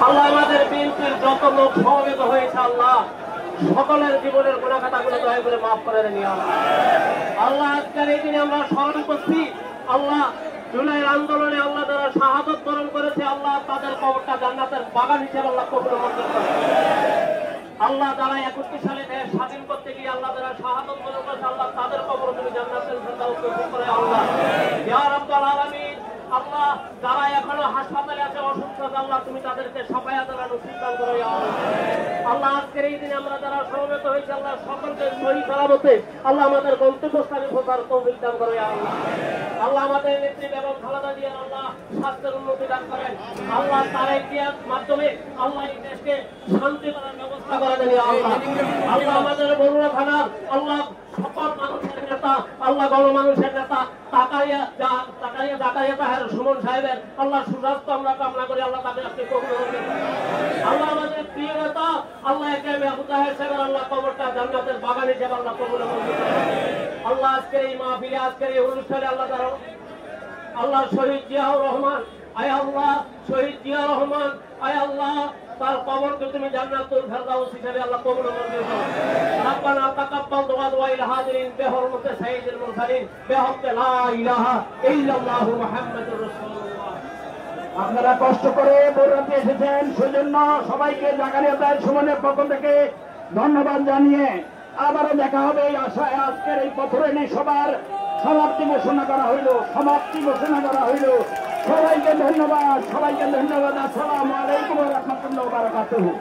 আল্লাহ আমাদের বিএনপির যত লোক সমবেত হয়েছে আল্লাহ সকলের জীবনের গুণাখাতাগুলো দয়া করে মাফ করে দেন আল্লাহ। আজকের এই দিনে আমরা স্মরণ করছি আল্লাহ জুলাইয়ের আন্দোলনে আল্লাহ যারা শাহাদত বরণ করেছে আল্লাহ তাদের কবরটা জান্নাতের বাগান হিসেবে আল্লাহ কবুল মঞ্জুর করে। আল্লাহ যারা 61 সালে দেশ স্বাধীন করতে গিয়ে আল্লাহ যারা শাহাদত বরণ করেছে আল্লাহ তাদের কবর তুমি জান্নাতের ফেরদাউস নসিব করে আল্লাহ। ইয়া রাব্বুল আলামিন আল্লাহ যারা এখনো হাসপাতালে আছে অসুস্থ আল্লাহ তুমি তাদেরকে সাফায়াত নসিব দান করো ইয়া আল্লাহ। আজকের এই দিনে আমরা যারা সমবেত হয়েছি আল্লাহ সকলকে সহি সালামতে আল্লাহ আমাদের গন্তব্যস্থানে পৌঁছার তৌফিক দান করো ইয়া আল্লাহ। আমাদের নেত্রী বেগম খালেদা জিয়া আল্লাহ স্বাস্থ্যের উন্নতি দান করেন আল্লাহ। তারেক জিয়ার মাধ্যমে আল্লাহ এই দেশকে শান্তি করার ব্যবস্থা করে দেন ইয়া আল্লাহ। আল্লাহ আমাদের বরুণা থানার আল্লাহ সকল মানুষের নেতা আল্লাহ গণমানুষের নেতা জাকারিয়া তাহের সুমন সাহেবের আল্লাহ সুস্বাস্থ্য আমরা কামনা করি আল্লাহ তাকে আপনি কবুল করুন আল্লাহ। আমাদের প্রিয় নেতা আল্লাহ একেবারে আবু তাহের সাহেবের আল্লাহ কবরটা জান্নাতের বাগান হিসেবে আল্লাহ কবুল করুন আল্লাহ। আজকের এই মাহফিলে আজকের এই অনুষ্ঠানে আল্লাহ তারা আল্লাহ শহীদ জিয়াউর রহমান আয় আল্লাহ শহীদ জিয়া রহমান আয় আল্লাহ তার কবরকে তুমি জান্নাতুল ফেরদাউস হিসেবে আল্লাহ কবুল মঞ্জুর করো। রব্বানা তাকাব্বাল দুআ ওয়াইল হাজিরিন বিহুরমতি সাইয়্যিদুল মুরসালিন বিহাক্কি লা ইলাহা ইল্লাল্লাহু মুহাম্মাদুর রাসূলুল্লাহ। আপনারা কষ্ট করে বরুণাতে এসেছেন সেজন্য সবাইকে জাকারিয়া তাহের সুমনের পক্ষ থেকে ধন্যবাদ জানিয়ে আবারও দেখা হবে এই আশায় আজকের এই পথরেণী সবার সমাপ্তি ঘোষণা করা হইল। সবাইকে ধন্যবাদ, আসসালামু আলাইকুম ওয়া রাহমাতুল্লাহি ওয়া বারাকাতুহু।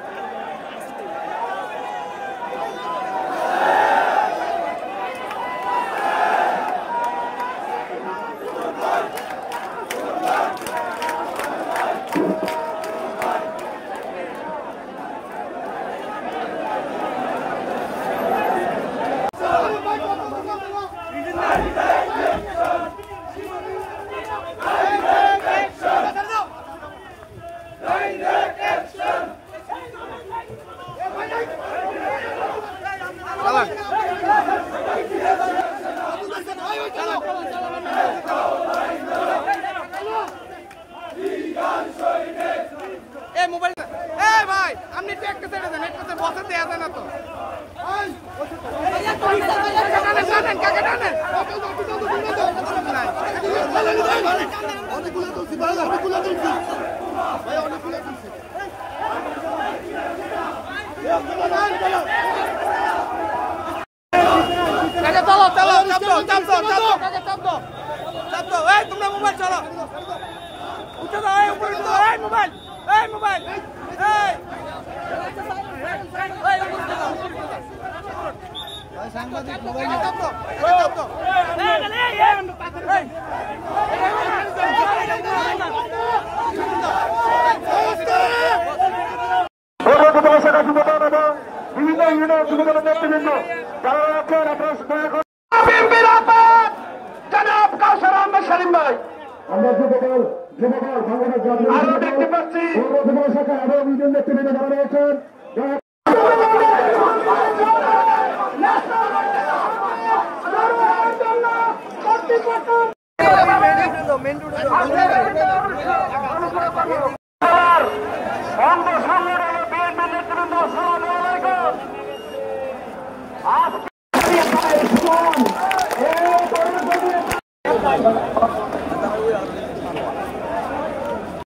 তোমরা মোবাইল চলো উঠে দাও মোবাইল সাংবাদিক মোবাইল বিভিন্ন ইউনিয়ন যুবদলের নেতৃবৃন্দ যারা আছেন আমরা যুবদল বাংলাদেশ দেখতে পাচ্ছি নেতৃবৃন্দ যারা রয়েছেন